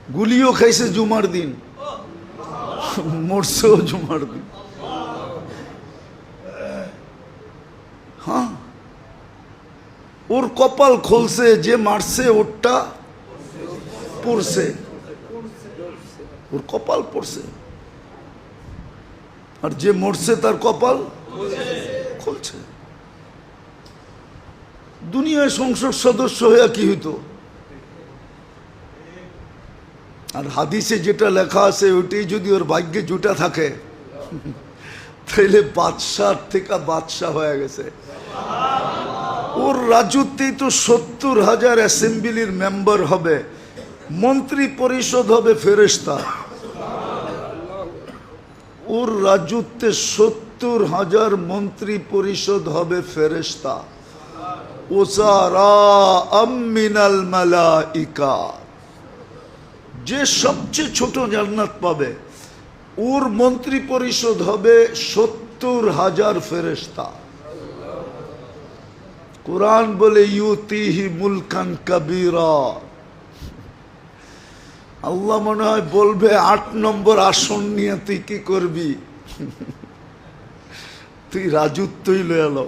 গুলিও খাইছে জুমার দিন, মরছেও জুমার দিন। হ্যাঁ, ওর কপাল খুলছে, যে মারছে ওরটা পড়ছে, ওর কপাল পড়ছে, আর যে মরছে তার কপাল খুলছে। দুনিয়ায় সংসদ সদস্য হয়ে কি হইতো? আর হাদিসে যেটা লেখা আছে ওইটাই যদি ওর ভাগ্যে জুটা থাকে, তাইলে বাদশাহ থেকে বাদশাহ হয়ে গেছে। ওর রাজত্বেই তো 70,000 অ্যাসেম্বলির মেম্বার হবে, মন্ত্রী পরিষদ হবে ফেরেশতা। ওর রাজত্বে 70,000 মন্ত্রী পরিষদ হবে ফেরেশতা। ওসারা মিনাল মালাইকা, যে সবচেয়ে ছোট জান্নাত পাবে, ওর মন্ত্রী পরিষদ হবে 70,000 ফেরেশতা। কুরআন বলে ইউতিহি মুলকান কাবীরা। আল্লাহ মনে হয় বলবে 8 নম্বর আসন নিয়ে তুই কি করবি? তুই রাজত্বই লয়ে এলো।